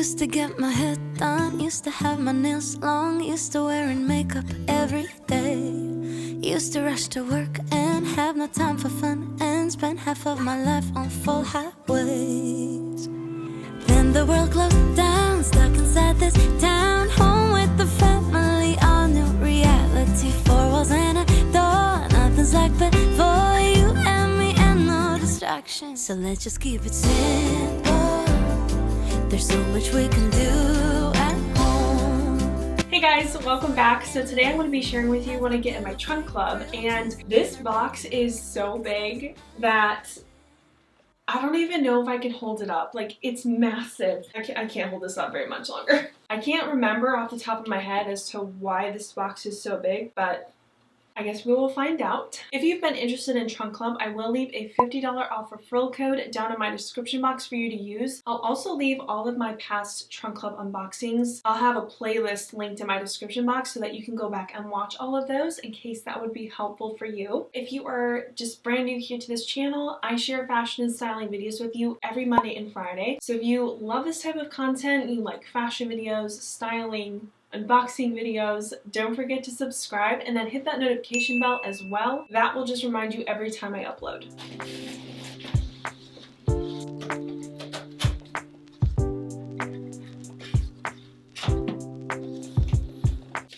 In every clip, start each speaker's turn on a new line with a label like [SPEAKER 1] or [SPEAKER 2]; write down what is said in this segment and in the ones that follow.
[SPEAKER 1] Used to get my hair done, used to have my nails long, used to wearing makeup every day. Used to rush to work and have no time for fun, and spend half of my life on full highways. Then the world closed down, stuck inside this town, home with the family, all new reality. Four walls and a door, nothing's like before. You and me and no distractions, so let's just keep it simple. There's so much we can do at home.
[SPEAKER 2] Hey guys, welcome back. So today I'm going to be sharing with you what I get in my trunk club, and this box is so big that I don't even know if I can hold it up. Like, it's massive. I can't hold this up very much longer. I can't remember off the top of my head as to why this box is so big, but I guess we will find out. If you've been interested in Trunk Club, I will leave a $50 off referral code down in my description box for you to use. I'll also leave all of my past Trunk Club unboxings. I'll have a playlist linked in my description box so that you can go back and watch all of those in case that would be helpful for you. If you are just brand new here to this channel, I share fashion and styling videos with you every Monday and Friday. So if you love this type of content, you like fashion videos, styling, unboxing videos, don't forget to subscribe and then hit that notification bell as well. That will just remind you every time I upload.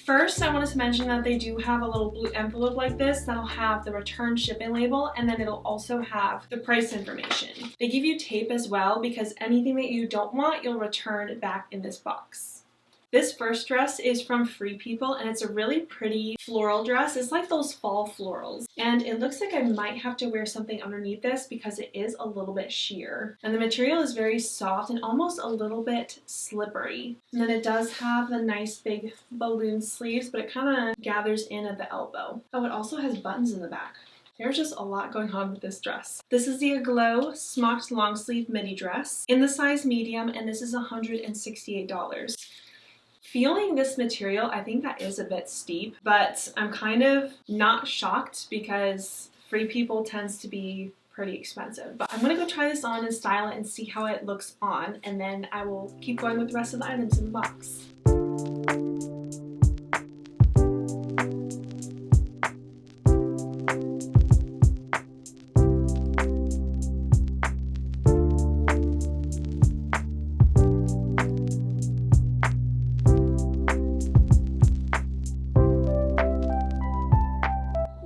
[SPEAKER 2] First, I wanted to mention that they do have a little blue envelope like this that'll have the return shipping label, and then it'll also have the price information. They give you tape as well because anything that you don't want, you'll return back in this box. This first dress is from Free People, and it's a really pretty floral dress. It's like those fall florals. And it looks like I might have to wear something underneath this because it is a little bit sheer. And the material is very soft and almost a little bit slippery. And then it does have the nice big balloon sleeves, but it kind of gathers in at the elbow. Oh, it also has buttons in the back. There's just a lot going on with this dress. This is the Aglow Smocked Long Sleeve Midi Dress in the size medium, and this is $168. Feeling this material, I think that is a bit steep, but I'm kind of not shocked because Free People tends to be pretty expensive. But I'm gonna go try this on and style it and see how it looks on, and then I will keep going with the rest of the items in the box.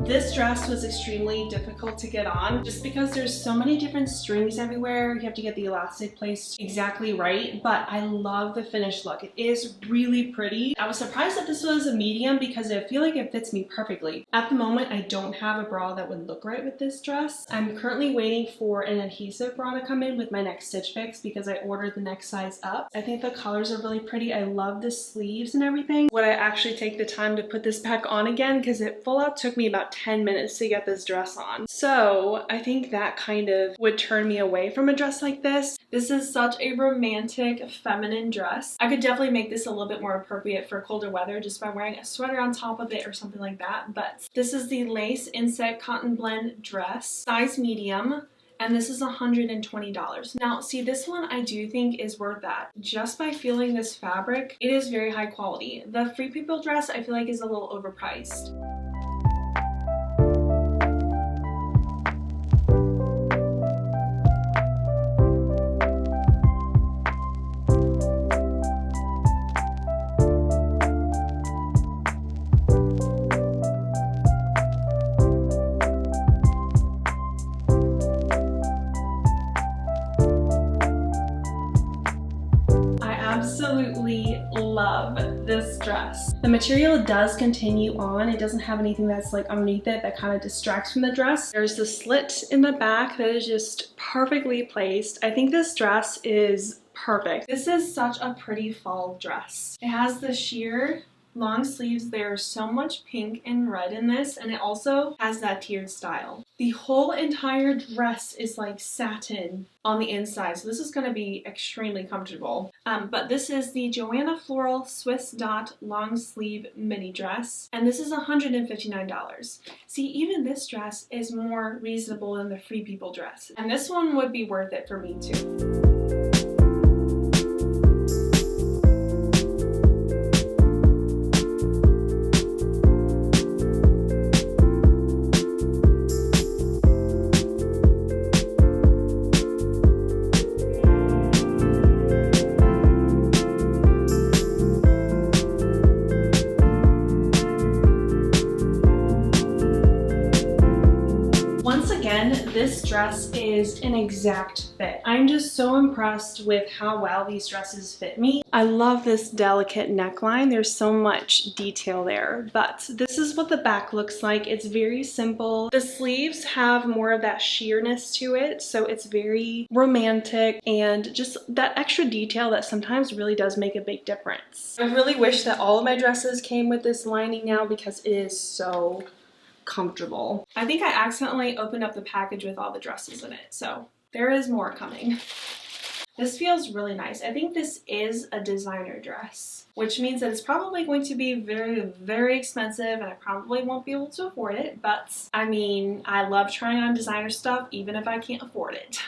[SPEAKER 2] This dress was extremely difficult to get on just because there's so many different strings everywhere. You have to get the elastic placed exactly right, but I love the finished look. It is really pretty. I was surprised that this was a medium because I feel like it fits me perfectly. At the moment, I don't have a bra that would look right with this dress. I'm currently waiting for an adhesive bra to come in with my next Stitch Fix because I ordered the next size up. I think the colors are really pretty. I love the sleeves and everything. Would I actually take the time to put this back on again? Because it full out took me about 10 minutes to get this dress on. So I think that kind of would turn me away from a dress like this. This is such a romantic, feminine dress. I could definitely make this a little bit more appropriate for colder weather just by wearing a sweater on top of it or something like that. But this is the Lace Insect Cotton Blend dress, size medium. And this is $120. Now, see, this one I do think is worth that. Just by feeling this fabric, it is very high quality. The Free People dress I feel like is a little overpriced. Absolutely love this dress. The material does continue on. It doesn't have anything that's like underneath it that kind of distracts from the dress. There's the slit in the back that is just perfectly placed. I think this dress is perfect. This is such a pretty fall dress. It has the sheer long sleeves. There's so much pink and red in this, and it also has that tiered style. The whole entire dress is like satin on the inside, so this is going to be extremely comfortable. But this is the Joanna Floral Swiss Dot long sleeve mini dress, and this is $159. See, even this dress is more reasonable than the Free People dress, and this one would be worth it for me too. This dress is an exact fit. I'm just so impressed with how well these dresses fit me. I love this delicate neckline. There's so much detail there, but this is what the back looks like. It's very simple. The sleeves have more of that sheerness to it, so it's very romantic and just that extra detail that sometimes really does make a big difference. I really wish that all of my dresses came with this lining now because it is so comfortable. I think I accidentally opened up the package with all the dresses in it, so there is more coming. This feels really nice. I think this is a designer dress, which means that it's probably going to be very, very expensive and I probably won't be able to afford it, but I mean, I love trying on designer stuff even if I can't afford it.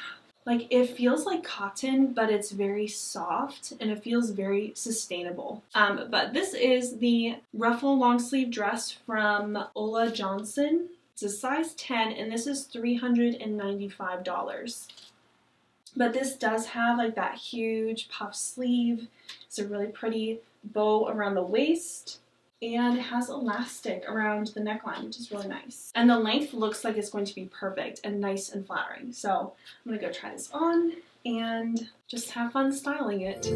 [SPEAKER 2] Like, it feels like cotton, but it's very soft and it feels very sustainable. But this is the ruffle long sleeve dress from Ola Johnson. It's a size 10 and this is $395. But this does have like that huge puff sleeve. It's a really pretty bow around the waist. And it has elastic around the neckline, which is really nice. And the length looks like it's going to be perfect and nice and flattering. So I'm gonna go try this on and just have fun styling it.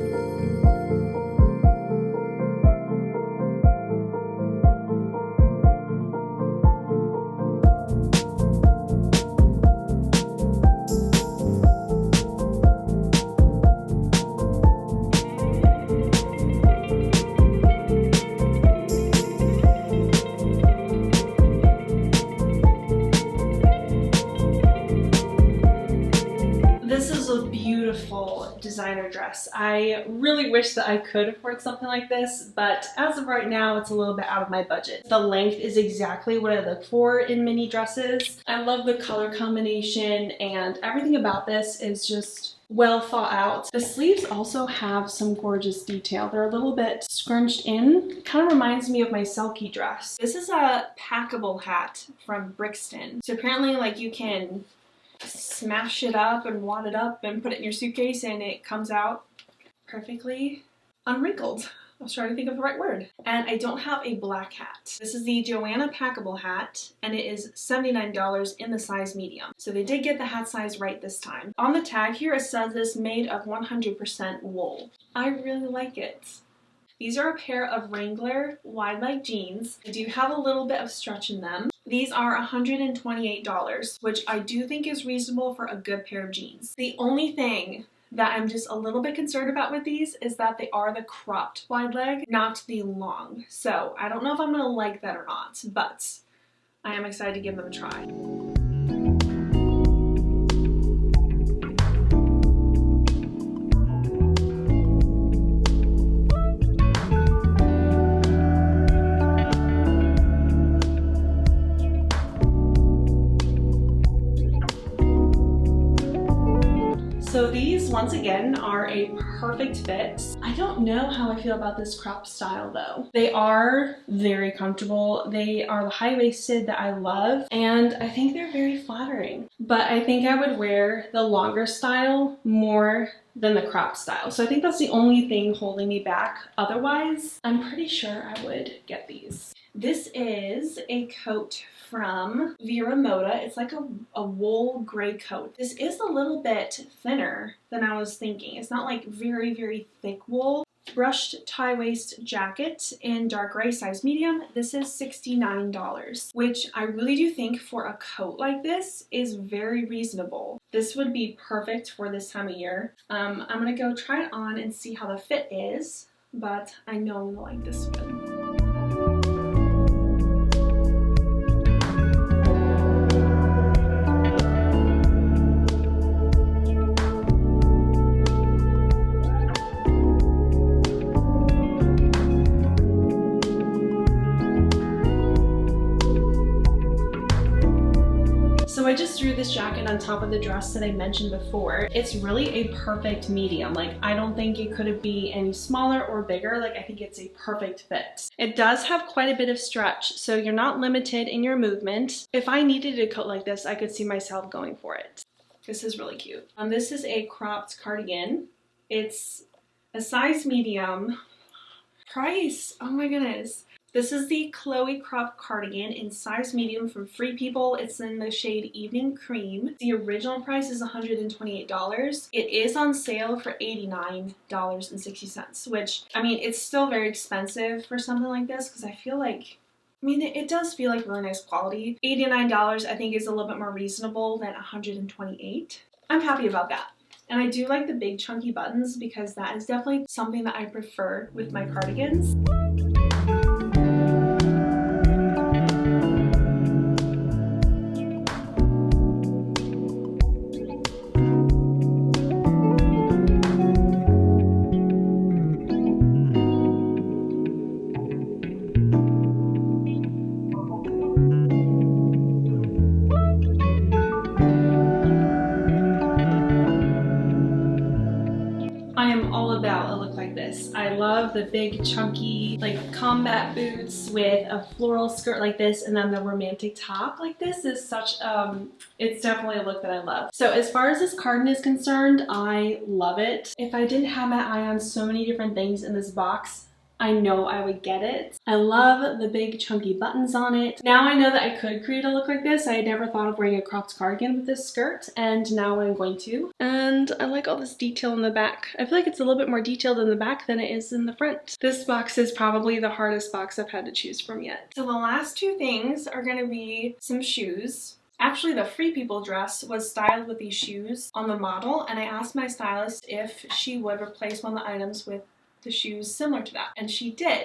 [SPEAKER 2] Designer dress. I really wish that I could afford something like this, but as of right now, it's a little bit out of my budget. The length is exactly what I look for in mini dresses. I love the color combination and everything about this is just well thought out. The sleeves also have some gorgeous detail. They're a little bit scrunched in. Kind of reminds me of my Selkie dress. This is a packable hat from Brixton. So apparently like you can smash it up and wad it up and put it in your suitcase and it comes out perfectly unwrinkled. I was trying to think of the right word. And I don't have a black hat. This is the Joanna packable hat and it is $79 in the size medium. So they did get the hat size right this time. On the tag here it says this made of 100% wool. I really like it. These are a pair of Wrangler wide leg jeans. They do have a little bit of stretch in them. These are $128, which I do think is reasonable for a good pair of jeans. The only thing that I'm just a little bit concerned about with these is that they are the cropped wide leg, not the long. So I don't know if I'm gonna like that or not, but I am excited to give them a try. So these, once again, are a perfect fit. I don't know how I feel about this crop style though. They are very comfortable. They are the high-waisted that I love, and I think they're very flattering. But I think I would wear the longer style more than the crop style. So I think that's the only thing holding me back. Otherwise, I'm pretty sure I would get these. This is a coat from MODA. It's like a wool gray coat. This is a little bit thinner than I was thinking. It's not like very, very thick wool. Brushed tie waist jacket in dark gray, size medium. This is $69, which I really do think for a coat like this is very reasonable. This would be perfect for this time of year. I'm gonna go try it on and see how the fit is, but I know I'm gonna like this one. So I just threw this jacket on top of the dress that I mentioned before. It's really a perfect medium. Like, I don't think it could be any smaller or bigger. Like, I think it's a perfect fit. It does have quite a bit of stretch, so you're not limited in your movement. If I needed a coat like this, I could see myself going for it. This is really cute. This is a cropped cardigan. It's a size medium. Price, oh my goodness. This is the Chloe crop cardigan in size medium from Free People. It's in the shade Evening Cream. The original price is $128. It is on sale for $89.60, which, I mean, it's still very expensive for something like this because I feel like, I mean, it does feel like really nice quality. $89 I think is a little bit more reasonable than $128. I'm happy about that. And I do like the big chunky buttons because that is definitely something that I prefer with my cardigans. I am all about a look like this. I love the big chunky like combat boots with a floral skirt like this, and then the romantic top like this is such it's definitely a look that I love. So as far as this cardigan is concerned, I love it. If I didn't have my eye on so many different things in this box, I know I would get it. I love the big chunky buttons on it. Now I know that I could create a look like this. I had never thought of wearing a cropped cardigan with this skirt, and now I'm going to. And I like all this detail in the back. I feel like it's a little bit more detailed in the back than it is in the front. This box is probably the hardest box I've had to choose from yet. So the last two things are gonna be some shoes. Actually, the Free People dress was styled with these shoes on the model, and I asked my stylist if she would replace one of the items with the shoes similar to that, and she did.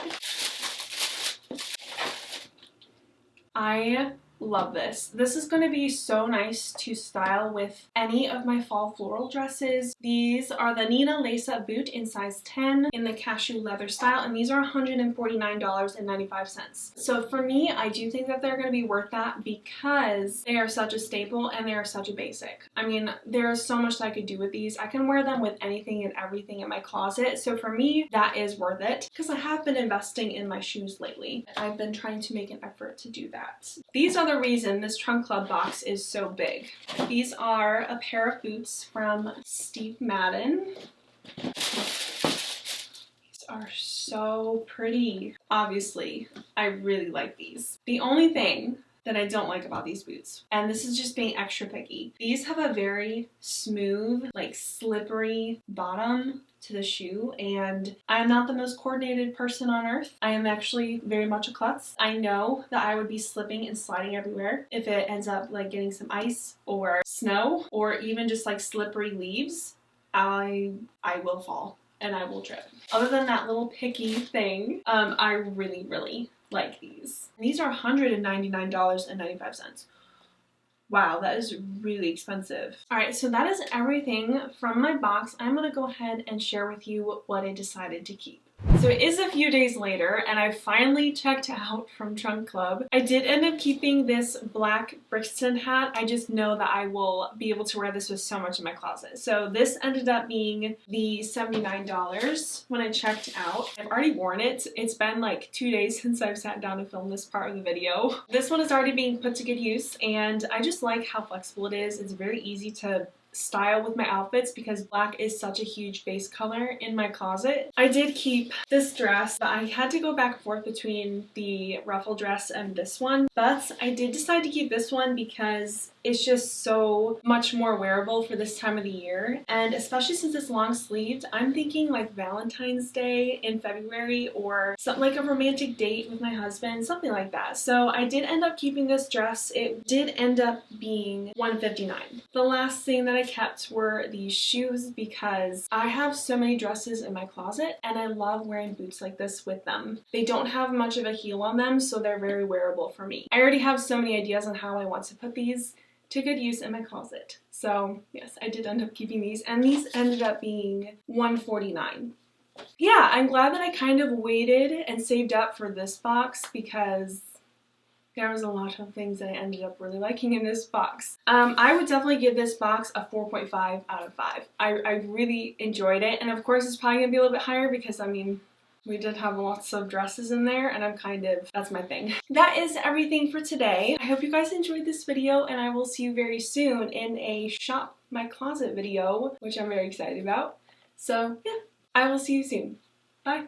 [SPEAKER 2] I love this. This is going to be so nice to style with any of my fall floral dresses. These are the Nina lace-up boot in size 10 in the cashew leather style, and these are $149.95. So for me, I do think that they're going to be worth that because they are such a staple and they are such a basic. I mean, there is so much that I could do with these. I can wear them with anything and everything in my closet. So for me, that is worth it because I have been investing in my shoes lately. I've been trying to make an effort to do that. These are the reason this Trunk Club box is so big. These are a pair of boots from Steve Madden. These are so pretty. Obviously, I really like these. The only thing that I don't like about these boots, and this is just being extra picky, these have a very smooth, like slippery bottom to the shoe, and I'm not the most coordinated person on earth. I am actually very much a klutz. I know that I would be slipping and sliding everywhere if it ends up like getting some ice or snow or even just like slippery leaves. I will fall and I will trip. Other than that little picky thing, I really like these. These are $199.95. Wow, that is really expensive. All right, so that is everything from my box. I'm gonna go ahead and share with you what I decided to keep. So it is a few days later, and I finally checked out from Trunk Club. I did end up keeping this black Brixton hat. I just know that I will be able to wear this with so much in my closet. So this ended up being the $79 when I checked out. I've already worn it. It's been like 2 days since I've sat down to film this part of the video. This one is already being put to good use, and I just like how flexible it is. It's very easy to style with my outfits because black is such a huge base color in my closet. I did keep this dress, but I had to go back and forth between the ruffle dress and this one, but I did decide to keep this one because it's just so much more wearable for this time of the year, and especially since it's long sleeved, I'm thinking like Valentine's Day in February or something like a romantic date with my husband, something like that. So I did end up keeping this dress. It did end up being $159. The last thing that I kept were these shoes because I have so many dresses in my closet and I love wearing boots like this with them. They don't have much of a heel on them, so they're very wearable for me. I already have so many ideas on how I want to put these to good use in my closet. So yes, I did end up keeping these, and these ended up being $149. Yeah, I'm glad that I kind of waited and saved up for this box because there was a lot of things that I ended up really liking in this box. I would definitely give this box a 4.5 out of 5. I really enjoyed it, and of course it's probably gonna be a little bit higher because I mean, we did have lots of dresses in there, and that's my thing. That is everything for today. I hope you guys enjoyed this video, and I will see you very soon in a shop my closet video, which I'm very excited about. So yeah, I will see you soon. Bye.